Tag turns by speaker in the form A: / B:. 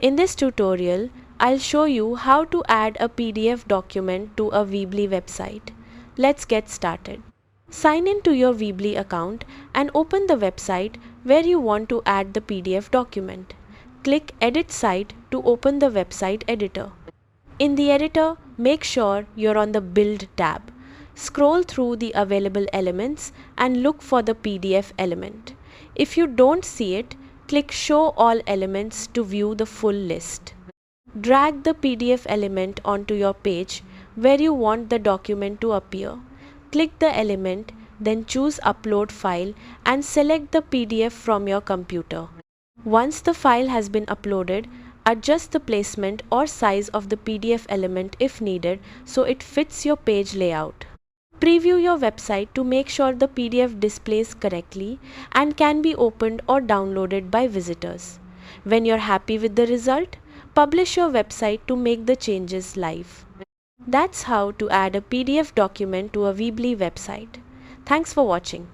A: In this tutorial, I'll show you how to add a PDF document to a Weebly website. Let's get started. Sign in to your Weebly account and open the website where you want to add the PDF document. Click Edit Site to open the website editor. In the editor, make sure you're on the Build tab. Scroll through the available elements and look for the PDF element. If you don't see it, click Show All Elements to view the full list. Drag the PDF element onto your page where you want the document to appear. Click the element, then choose Upload File and select the PDF from your computer. Once the file has been uploaded, adjust the placement or size of the PDF element if needed so it fits your page layout. Preview your website to make sure the PDF displays correctly and can be opened or downloaded by visitors. When you're happy with the result, publish your website to make the changes live. That's how to add a PDF document to a Weebly website. Thanks for watching.